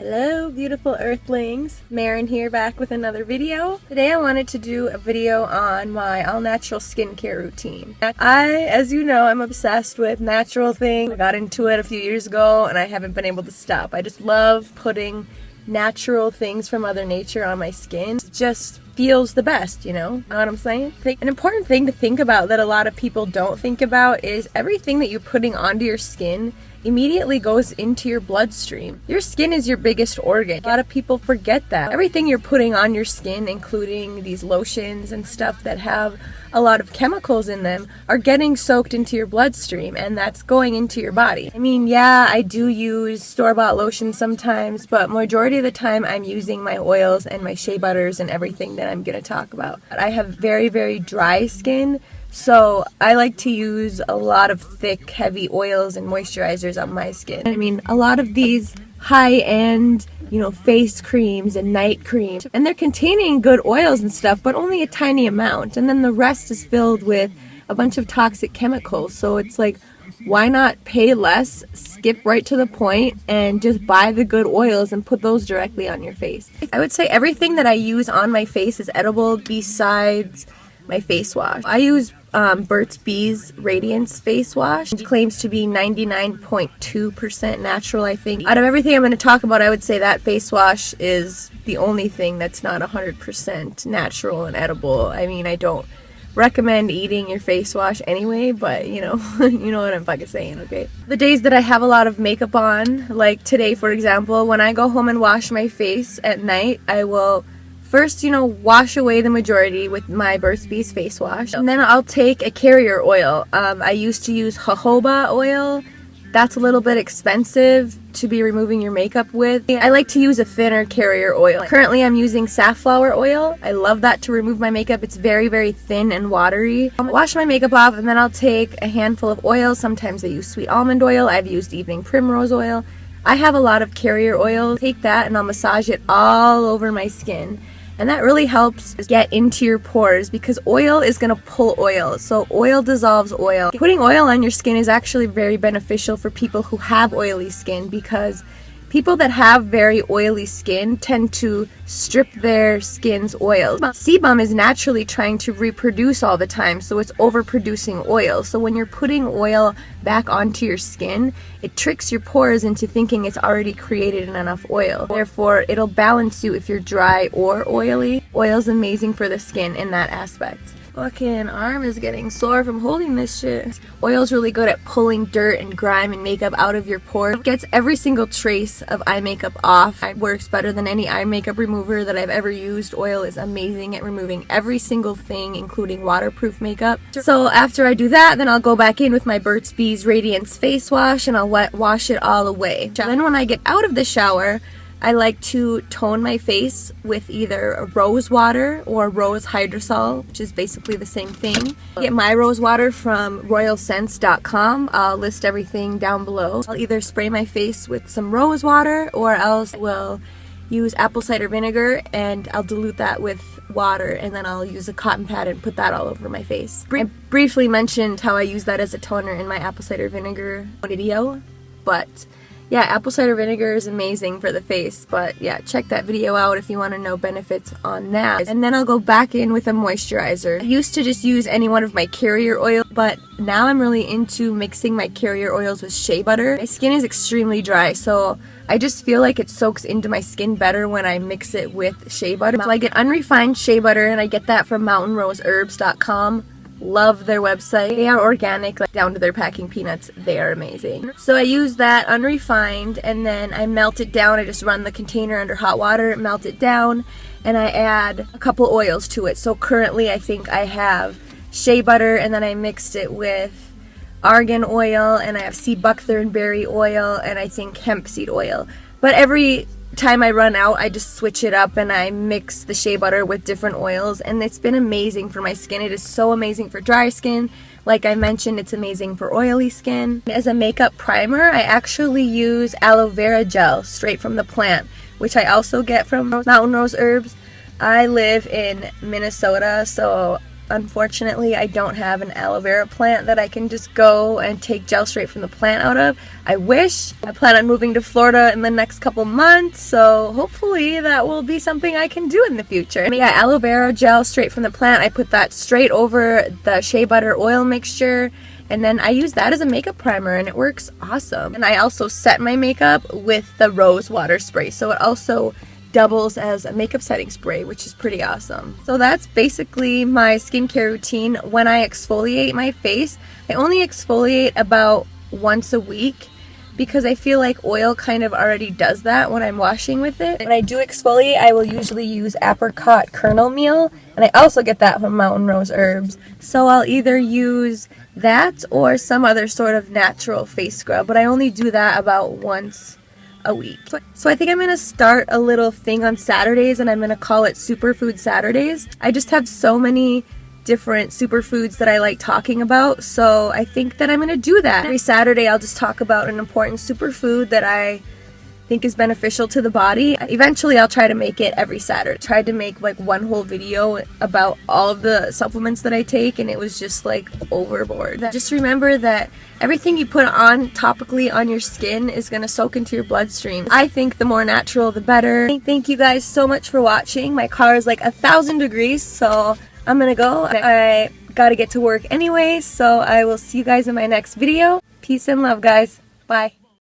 Hello beautiful earthlings, Marin here back with another video. Today I wanted to do a video on my all-natural skincare routine. As you know, I'm obsessed with natural things. I got into it a few years ago and I haven't been able to stop. I just love putting natural things from Mother Nature on my skin. It just feels the best, you know what I'm saying? An important thing to think about that a lot of people don't think about is everything that you're putting onto your skin immediately goes into your bloodstream. Your skin is your biggest organ. A lot of people forget that. Everything you're putting on your skin, including these lotions and stuff that have a lot of chemicals in them, are getting soaked into your bloodstream, and that's going into your body. I mean, yeah, I do use store-bought lotion sometimes, but majority of the time I'm using my oils and my shea butters and everything that I'm gonna talk about. I have very, very dry skin, so I like to use a lot of thick, heavy oils and moisturizers on my skin. I mean, a lot of these high-end, face creams and night creams, and they're containing good oils and stuff, but only a tiny amount, and then the rest is filled with a bunch of toxic chemicals. So it's like, why not pay less, skip right to the point, and just buy the good oils and put those directly on your face? I would say everything that I use on my face is edible besides my face wash. I use Burt's Bees Radiance face wash. It claims to be 99.2% natural, I think. Out of everything I'm going to talk about, I would say that face wash is the only thing that's not 100% natural and edible. I mean, I don't recommend eating your face wash anyway, but you know what I'm fucking saying, okay? The days that I have a lot of makeup on, like today for example, when I go home and wash my face at night, I will first, wash away the majority with my Burt's Bees face wash. And then I'll take a carrier oil. I used to use jojoba oil. That's a little bit expensive to be removing your makeup with. I like to use a thinner carrier oil. Currently I'm using safflower oil. I love that to remove my makeup. It's very, very thin and watery. I'll wash my makeup off and then I'll take a handful of oil. Sometimes I use sweet almond oil. I've used evening primrose oil. I have a lot of carrier oil. Take that and I'll massage it all over my skin. And that really helps get into your pores because oil is going to pull oil. So oil dissolves oil. Putting oil on your skin is actually very beneficial for people who have oily skin because people that have very oily skin tend to strip their skin's oil. Sebum is naturally trying to reproduce all the time, so it's overproducing oil. So when you're putting oil back onto your skin, it tricks your pores into thinking it's already created enough oil. Therefore, it'll balance you if you're dry or oily. Oil's amazing for the skin in that aspect. Fucking arm is getting sore from holding this shit. Oil's really good at pulling dirt and grime and makeup out of your pores. It gets every single trace of eye makeup off. It works better than any eye makeup remover that I've ever used. Oil is amazing at removing every single thing, including waterproof makeup. So after I do that, then I'll go back in with my Burt's Bees Radiance face wash and I'll wash it all away. Then when I get out of the shower, I like to tone my face with either rose water or rose hydrosol, which is basically the same thing. I get my rose water from royalscents.com. I'll list everything down below. I'll either spray my face with some rose water or else will use apple cider vinegar and I'll dilute that with water and then I'll use a cotton pad and put that all over my face. I briefly mentioned how I use that as a toner in my apple cider vinegar video, but yeah, apple cider vinegar is amazing for the face, but yeah, check that video out if you want to know benefits on that. And then I'll go back in with a moisturizer. I used to just use any one of my carrier oil, but now I'm really into mixing my carrier oils with shea butter. My skin is extremely dry, so I just feel like it soaks into my skin better when I mix it with shea butter. So I get unrefined shea butter and I get that from mountainroseherbs.com. Love their website. They are organic, like down to their packing peanuts. They are amazing. So I use that unrefined and then I melt it down. I just run the container under hot water, melt it down, and I add a couple oils to it. So currently I think I have shea butter and then I mixed it with argan oil and I have sea buckthorn berry oil and I think hemp seed oil. But every time I run out, I just switch it up and I mix the shea butter with different oils, and it's been amazing for my skin. It is so amazing for dry skin. Like I mentioned, it's amazing for oily skin. As a makeup primer, I actually use aloe vera gel straight from the plant, which I also get from Mountain Rose Herbs. I live in Minnesota, so unfortunately I don't have an aloe vera plant that I can just go and take gel straight from the plant out of. I wish. I plan on moving to Florida in the next couple months, so hopefully that will be something I can do in the future. And yeah, aloe vera gel straight from the plant. I put that straight over the shea butter oil mixture, and then I use that as a makeup primer, and it works awesome. And I also set my makeup with the rose water spray, so it also doubles as a makeup setting spray, which is pretty awesome. So that's basically my skincare routine. When I exfoliate my face, I only exfoliate about once a week because I feel like oil kind of already does that when I'm washing with it. When I do exfoliate, I will usually use apricot kernel meal, and I also get that from Mountain Rose Herbs. So I'll either use that or some other sort of natural face scrub, but I only do that about once a week. So I think I'm gonna start a little thing on Saturdays, and I'm gonna call it Superfood Saturdays. I just have so many different superfoods that I like talking about, so I think that I'm gonna do that. Every Saturday I'll just talk about an important superfood that I think is beneficial to the body. Eventually I'll try to make it every Saturday. I tried to make like one whole video about all of the supplements that I take, and it was just like overboard. Just remember that everything you put on topically on your skin is going to soak into your bloodstream. I think the more natural the better. Thank you guys so much for watching. My car is like 1,000 degrees, so I'm gonna go. I gotta get to work anyway, so I will see you guys in my next video. Peace and love, guys. Bye.